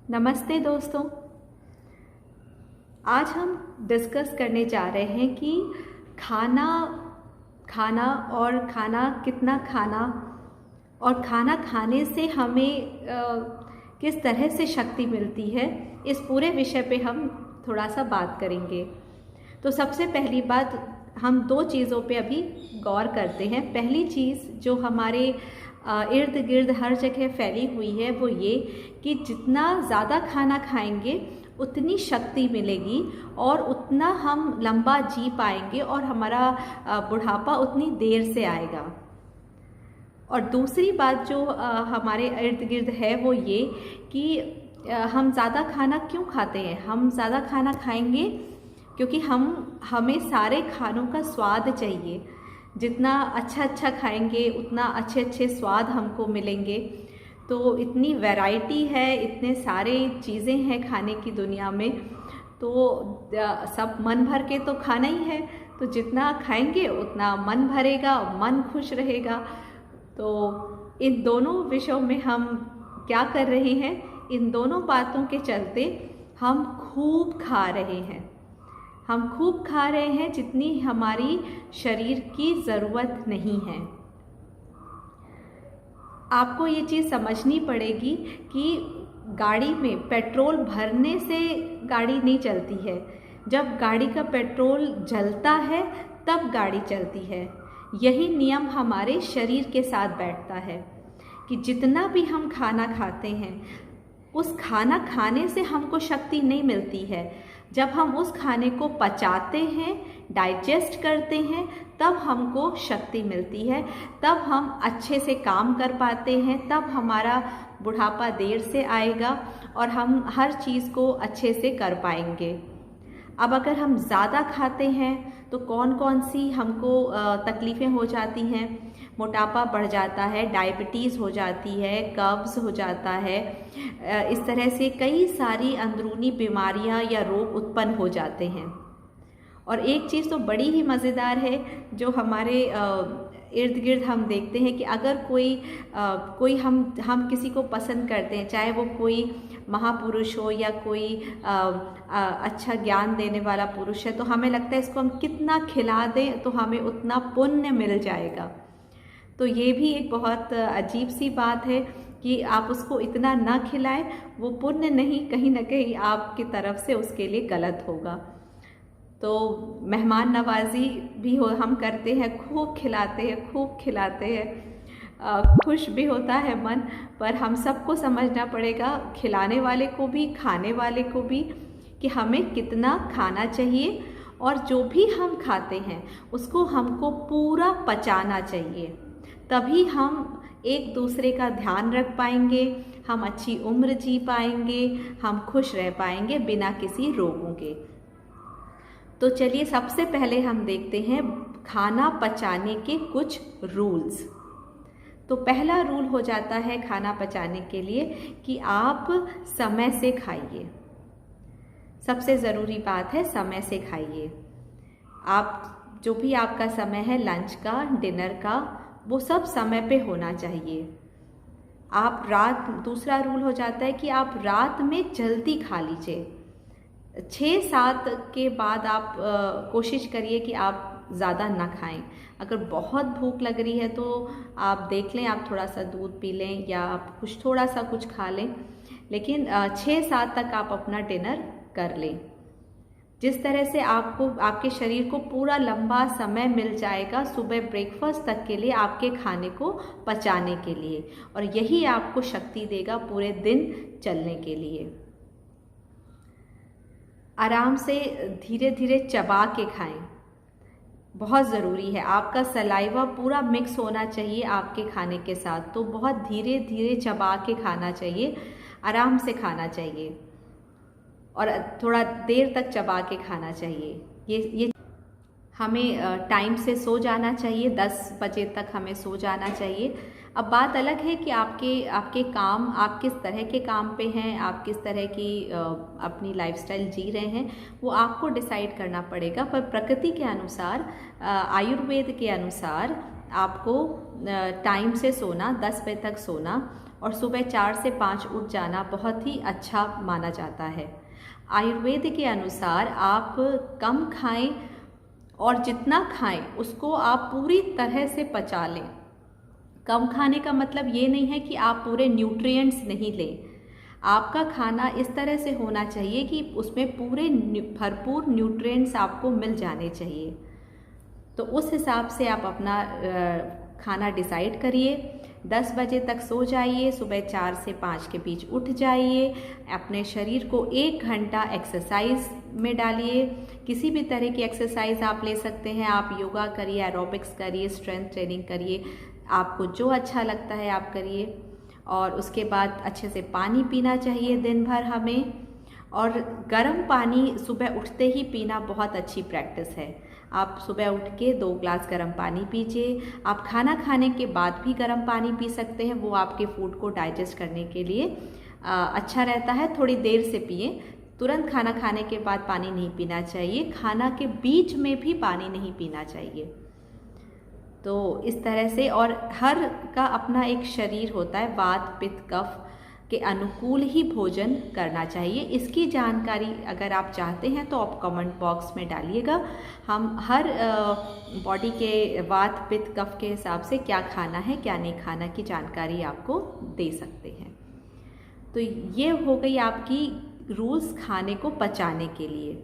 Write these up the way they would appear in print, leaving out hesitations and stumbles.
नमस्ते दोस्तों। आज हम डिस्कस करने जा रहे हैं कि खाना खाना और खाना कितना खाना और खाना खाने से हमें किस तरह से शक्ति मिलती है, इस पूरे विषय पे हम थोड़ा सा बात करेंगे। तो सबसे पहली बात, हम दो चीज़ों पे अभी गौर करते हैं। पहली चीज़ जो हमारे इर्द गिर्द हर जगह फैली हुई है वो ये कि जितना ज़्यादा खाना खाएंगे उतनी शक्ति मिलेगी और उतना हम लंबा जी पाएंगे और हमारा बुढ़ापा उतनी देर से आएगा। और दूसरी बात जो हमारे इर्द गिर्द है वो ये कि हम ज़्यादा खाना क्यों खाते हैं। हम ज़्यादा खाना खाएंगे क्योंकि हमें सारे खानों का स्वाद चाहिए। जितना अच्छा खाएंगे उतना अच्छे स्वाद हमको मिलेंगे। तो इतनी वैरायटी है, इतने सारे चीज़ें हैं खाने की दुनिया में, तो सब मन भर के तो खाना ही है। तो जितना खाएंगे उतना मन भरेगा, मन खुश रहेगा। तो इन दोनों विषयों में हम क्या कर रहे हैं, इन दोनों बातों के चलते हम खूब खा रहे हैं। हम खूब खा रहे हैं जितनी हमारी शरीर की ज़रूरत नहीं है। आपको ये चीज़ समझनी पड़ेगी कि गाड़ी में पेट्रोल भरने से गाड़ी नहीं चलती है। जब गाड़ी का पेट्रोल जलता है तब गाड़ी चलती है। यही नियम हमारे शरीर के साथ बैठता है कि जितना भी हम खाना खाते हैं, उस खाना खाने से हमको शक्ति नहीं मिलती है। जब हम उस खाने को पचाते हैं, डाइजेस्ट करते हैं, तब हमको शक्ति मिलती है, तब हम अच्छे से काम कर पाते हैं, तब हमारा बुढ़ापा देर से आएगा और हम हर चीज़ को अच्छे से कर पाएंगे। अब अगर हम ज़्यादा खाते हैं तो कौन कौन सी हमको तकलीफ़ें हो जाती हैं। मोटापा बढ़ जाता है, डायबिटीज़ हो जाती है, कब्ज़ हो जाता है। इस तरह से कई सारी अंदरूनी बीमारियां या रोग उत्पन्न हो जाते हैं। और एक चीज़ तो बड़ी ही मज़ेदार है जो हमारे इर्द गिर्द हम देखते हैं कि अगर कोई हम किसी को पसंद करते हैं, चाहे वो कोई महापुरुष हो या कोई अच्छा ज्ञान देने वाला पुरुष है, तो हमें लगता है इसको हम कितना खिला दें तो हमें उतना पुण्य मिल जाएगा। तो ये भी एक बहुत अजीब सी बात है कि आप उसको इतना ना खिलाएं, वो पुण्य नहीं, कहीं ना कहीं आपकी तरफ से उसके लिए गलत होगा। तो मेहमान नवाजी भी हम करते हैं, खूब खिलाते हैं, खुश भी होता है मन। पर हम सबको समझना पड़ेगा, खिलाने वाले को भी खाने वाले को भी, कि हमें कितना खाना चाहिए और जो भी हम खाते हैं उसको हमको पूरा पचाना चाहिए। तभी हम एक दूसरे का ध्यान रख पाएंगे, हम अच्छी उम्र जी पाएंगे, हम खुश रह पाएंगे बिना किसी रोगों के। तो चलिए सबसे पहले हम देखते हैं खाना पचाने के कुछ रूल्स। तो पहला रूल हो जाता है खाना पचाने के लिए कि आप समय से खाइए। सबसे ज़रूरी बात है, समय से खाइए। आप जो भी आपका समय है, लंच का, डिनर का, वो सब समय पे होना चाहिए। दूसरा रूल हो जाता है कि आप रात में जल्दी खा लीजिए। 6-7 के बाद आप कोशिश करिए कि आप ज़्यादा ना खाएं। अगर बहुत भूख लग रही है तो आप देख लें, आप थोड़ा सा दूध पी लें या आप थोड़ा सा कुछ खा लें, लेकिन 6-7 तक आप अपना डिनर कर लें। जिस तरह से आपके शरीर को पूरा लंबा समय मिल जाएगा सुबह ब्रेकफास्ट तक के लिए, आपके खाने को पचाने के लिए, और यही आपको शक्ति देगा पूरे दिन चलने के लिए। आराम से धीरे धीरे चबा के खाएं, बहुत ज़रूरी है। आपका सलाइवा पूरा मिक्स होना चाहिए आपके खाने के साथ, तो बहुत धीरे धीरे चबा के खाना चाहिए, आराम से खाना चाहिए और थोड़ा देर तक चबा के खाना चाहिए। ये हमें टाइम से सो जाना चाहिए, 10 बजे तक हमें सो जाना चाहिए। अब बात अलग है कि आपके काम, आप किस तरह के काम पे हैं, आप किस तरह की अपनी लाइफस्टाइल जी रहे हैं, वो आपको डिसाइड करना पड़ेगा। पर प्रकृति के अनुसार, आयुर्वेद के अनुसार आपको टाइम से सोना, 10 बजे तक सोना और सुबह 4 से 5 उठ जाना बहुत ही अच्छा माना जाता है। आयुर्वेद के अनुसार आप कम खाएं और जितना खाएं उसको आप पूरी तरह से पचा लें। कम खाने का मतलब ये नहीं है कि आप पूरे न्यूट्रिएंट्स नहीं लें। आपका खाना इस तरह से होना चाहिए कि उसमें पूरे भरपूर न्यूट्रिएंट्स आपको मिल जाने चाहिए। तो उस हिसाब से आप अपना खाना डिसाइड करिए। 10 बजे तक सो जाइए, सुबह 4 से 5 के बीच उठ जाइए, अपने शरीर को 1 घंटा एक्सरसाइज में डालिए। किसी भी तरह की एक्सरसाइज आप ले सकते हैं, आप योगा करिए, एरोबिक्स करिए, स्ट्रेंथ ट्रेनिंग करिए, आपको जो अच्छा लगता है आप करिए। और उसके बाद अच्छे से पानी पीना चाहिए दिन भर हमें, और गर्म पानी सुबह उठते ही पीना बहुत अच्छी प्रैक्टिस है। आप सुबह उठ के 2 ग्लास गर्म पानी पीजिए। आप खाना खाने के बाद भी गर्म पानी पी सकते हैं, वो आपके फूड को डाइजेस्ट करने के लिए अच्छा रहता है। थोड़ी देर से पिए, तुरंत खाना खाने के बाद पानी नहीं पीना चाहिए, खाना के बीच में भी पानी नहीं पीना चाहिए। तो इस तरह से, और हर का अपना एक शरीर होता है, वात पित्त कफ के अनुकूल ही भोजन करना चाहिए। इसकी जानकारी अगर आप चाहते हैं तो आप कमेंट बॉक्स में डालिएगा। हम हर बॉडी के वात पित्त कफ के हिसाब से क्या खाना है क्या नहीं खाना की जानकारी आपको दे सकते हैं। तो ये हो गई आपकी रूल्स खाने को पचाने के लिए।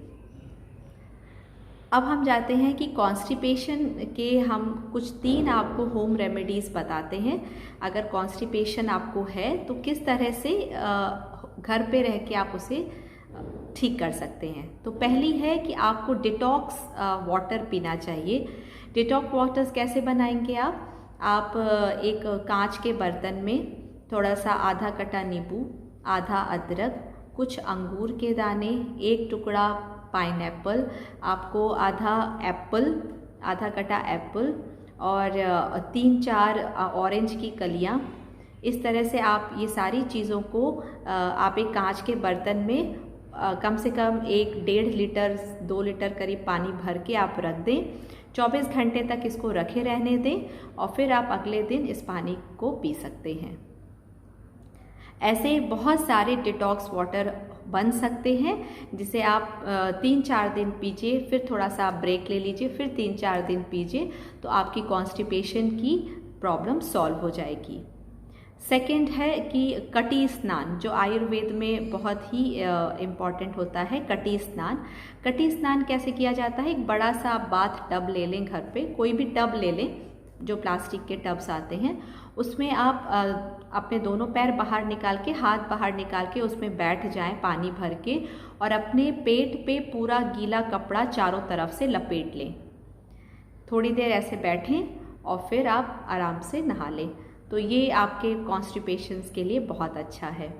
अब हम जाते हैं कि कॉन्स्टिपेशन के हम कुछ 3 आपको होम रेमेडीज़ बताते हैं। अगर कॉन्स्टिपेशन आपको है तो किस तरह से घर पे रह के आप उसे ठीक कर सकते हैं। तो पहली है कि आपको डिटॉक्स वाटर पीना चाहिए। डिटॉक्स वाटर्स कैसे बनाएंगे आप एक कांच के बर्तन में थोड़ा सा आधा कटा नींबू, आधा अदरक, कुछ अंगूर के दाने, 1 टुकड़ा पाइनएप्पल, आपको आधा कटा एप्पल और 3-4 ऑरेंज की कलियां। इस तरह से आप ये सारी चीज़ों को आप एक कांच के बर्तन में कम से कम 1-1.5 लीटर 2 लीटर करीब पानी भर के आप रख दें। 24 घंटे तक इसको रखे रहने दें और फिर आप अगले दिन इस पानी को पी सकते हैं। ऐसे बहुत सारे डिटॉक्स वाटर बन सकते हैं जिसे आप 3-4 दिन पीजिए, फिर थोड़ा सा आप ब्रेक ले लीजिए, फिर 3-4 दिन पीजिए, तो आपकी कॉन्स्टिपेशन की प्रॉब्लम सॉल्व हो जाएगी। सेकंड है कि कटी स्नान, जो आयुर्वेद में बहुत ही इम्पॉर्टेंट होता है। कटी स्नान कैसे किया जाता है? एक बड़ा सा बाथ टब ले लें, घर पे कोई भी टब ले लें, जो प्लास्टिक के टब्स आते हैं, उसमें आप अपने दोनों पैर बाहर निकाल के, हाथ बाहर निकाल के उसमें बैठ जाएं पानी भर के, और अपने पेट पे पूरा गीला कपड़ा चारों तरफ से लपेट लें। थोड़ी देर ऐसे बैठें और फिर आप आराम से नहा लें। तो ये आपके कॉन्स्टिपेशंस के लिए बहुत अच्छा है।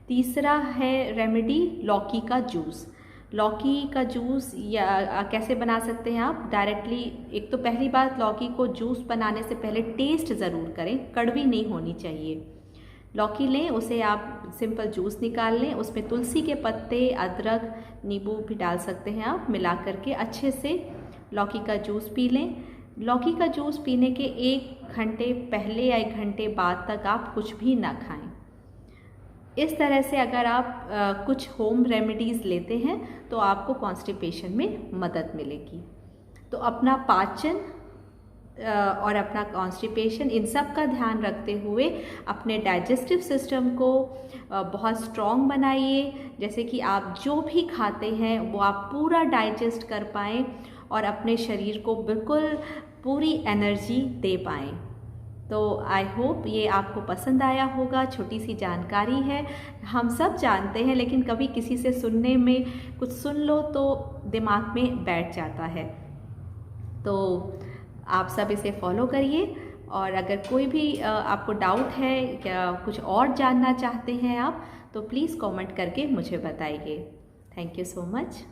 तीसरा है रेमेडी लौकी का जूस। लौकी का जूस या कैसे बना सकते हैं आप? डायरेक्टली, एक तो पहली बात, लौकी को जूस बनाने से पहले टेस्ट ज़रूर करें, कड़वी नहीं होनी चाहिए। लौकी लें, उसे आप सिंपल जूस निकाल लें, उसमें तुलसी के पत्ते, अदरक, नींबू भी डाल सकते हैं आप, मिला करके अच्छे से लौकी का जूस पी लें। लौकी का जूस पीने के 1 घंटे पहले या 1 घंटे बाद तक आप कुछ भी ना खाएं। इस तरह से अगर आप कुछ होम रेमेडीज़ लेते हैं तो आपको कॉन्स्टिपेशन में मदद मिलेगी। तो अपना पाचन और अपना कॉन्स्टिपेशन, इन सब का ध्यान रखते हुए अपने डाइजेस्टिव सिस्टम को बहुत स्ट्रॉन्ग बनाइए, जैसे कि आप जो भी खाते हैं वो आप पूरा डाइजेस्ट कर पाएँ और अपने शरीर को बिल्कुल पूरी एनर्जी दे पाएँ। तो आई होप ये आपको पसंद आया होगा। छोटी सी जानकारी है, हम सब जानते हैं, लेकिन कभी किसी से सुनने में कुछ सुन लो तो दिमाग में बैठ जाता है। तो आप सब इसे फॉलो करिए, और अगर कोई भी आपको डाउट है या कुछ और जानना चाहते हैं आप, तो प्लीज़ कमेंट करके मुझे बताइए। Thank you so much.